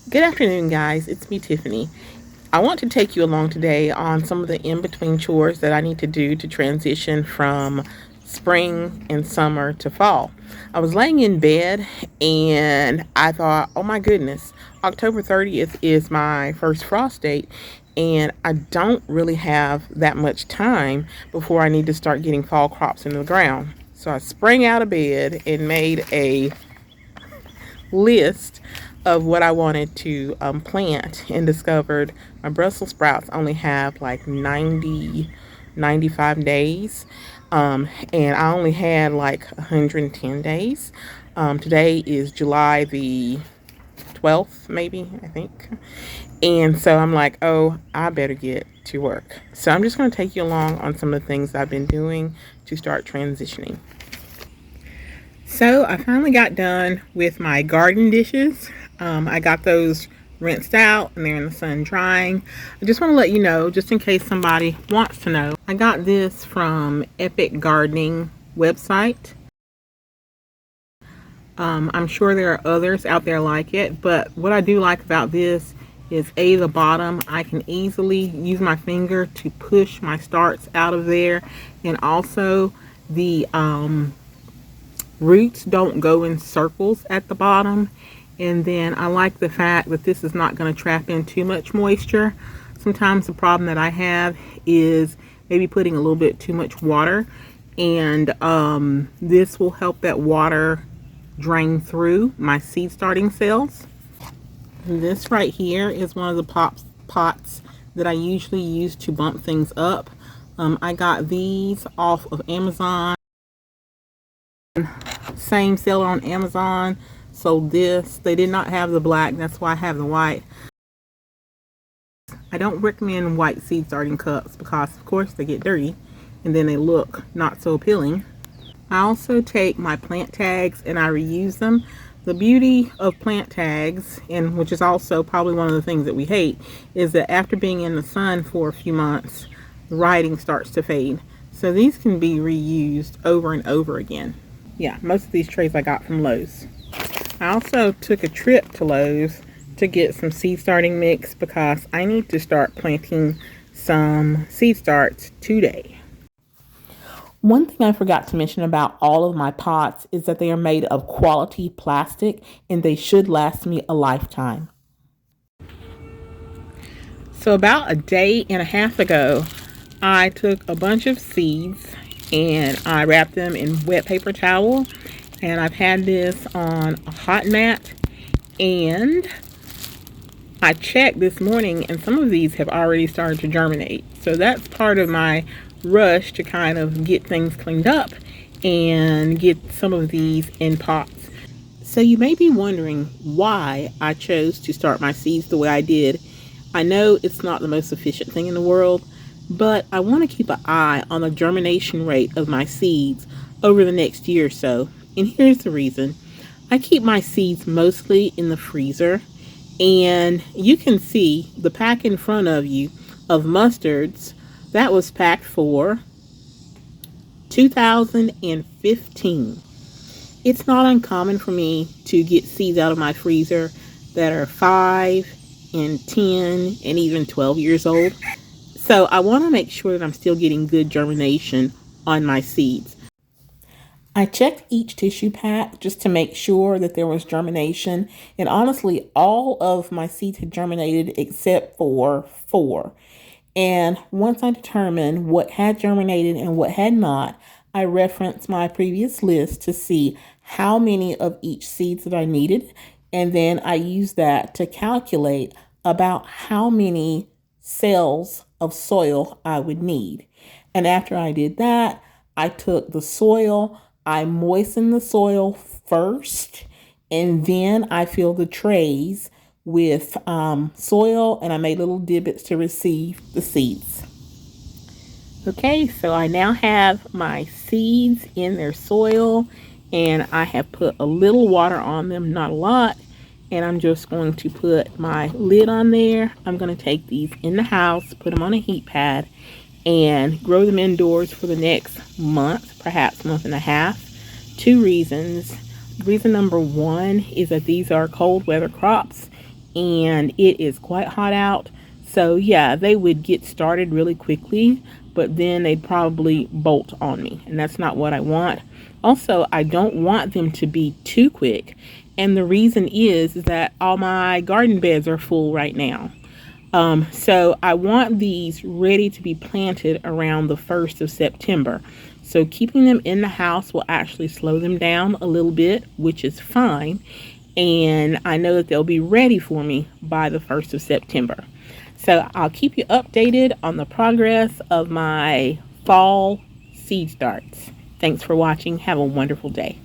Good afternoon, guys. It's me, Tiffany. I want to take you along today on some of the in between chores that I need to do to transition from spring and summer to fall. I was laying in bed and I thought, oh my goodness, October 30th is my first frost date, and I don't really have that much time before I need to start getting fall crops into the ground. So I sprang out of bed and made a list of what I wanted to plant and discovered my Brussels sprouts only have like 90, 95 days. And I only had like 110 days. Today is July the 12th, maybe, I think. And so I'm like, oh, I better get to work. So I'm just going to take you along on some of the things I've been doing to start transitioning. So I finally got done with my garden dishes. I got those rinsed out and they're in the sun drying. I just want to let you know, just in case somebody wants to know, I got this from Epic Gardening website. I'm sure there are others out there like it, but what I do like about this is the bottom. I can easily use my finger to push my starts out of there, and also the roots don't go in circles at the bottom. And then I like the fact that this is not going to trap in too much moisture. Sometimes the problem that I have is maybe putting a little bit too much water, and this will help that water drain through my seed starting cells. And this right here is one of the pots that I usually use to bump things up. I got these off of Amazon. Same seller on Amazon sold this. They did not have the black, that's why I have the white. I don't recommend white seed starting cups because of course they get dirty and then they look not so appealing. I also take my plant tags and I reuse them. The beauty of plant tags, and which is also probably one of the things that we hate, is that after being in the sun for a few months, the writing starts to fade. So these can be reused over and over again. Yeah, most of these trays I got from Lowe's. I also took a trip to Lowe's to get some seed starting mix because I need to start planting some seed starts today. One thing I forgot to mention about all of my pots is that they are made of quality plastic and they should last me a lifetime. So about a day and a half ago, I took a bunch of seeds and I wrapped them in wet paper towel, and I've had this on a hot mat, and I checked this morning and some of these have already started to germinate. So that's part of my rush to kind of get things cleaned up and get some of these in pots. So you may be wondering why I chose to start my seeds the way I did. I know it's not the most efficient thing in the world, but I want to keep an eye on the germination rate of my seeds over the next year or so. And here's the reason. I keep my seeds mostly in the freezer, and you can see the pack in front of you of mustards that was packed for 2015. It's not uncommon for me to get seeds out of my freezer that are 5 and 10 and even 12 years old. So I want to make sure that I'm still getting good germination on my seeds. I checked each tissue pack just to make sure that there was germination, and honestly, all of my seeds had germinated except for 4. And once I determined what had germinated and what had not, I referenced my previous list to see how many of each seeds that I needed, and then I used that to calculate about how many cells of soil I would need. And after I did that, I took the soil, I moistened the soil first, and then I filled the trays with soil, and I made little divots to receive the seeds. Okay, so I now have my seeds in their soil, and I have put a little water on them, not a lot, and I'm just going to put my lid on there. I'm going to take these in the house, put them on a heat pad, and grow them indoors for the next month, perhaps month and a half. 2 reasons. Reason number 1 is that these are cold weather crops, and it is quite hot out. So yeah, they would get started really quickly, but then they'd probably bolt on me, and that's not what I want. Also, I don't want them to be too quick, and the reason is that all my garden beds are full right now. So I want these ready to be planted around the 1st of September. So keeping them in the house will actually slow them down a little bit, which is fine. And I know that they'll be ready for me by the 1st of September. So I'll keep you updated on the progress of my fall seed starts. Thanks for watching. Have a wonderful day.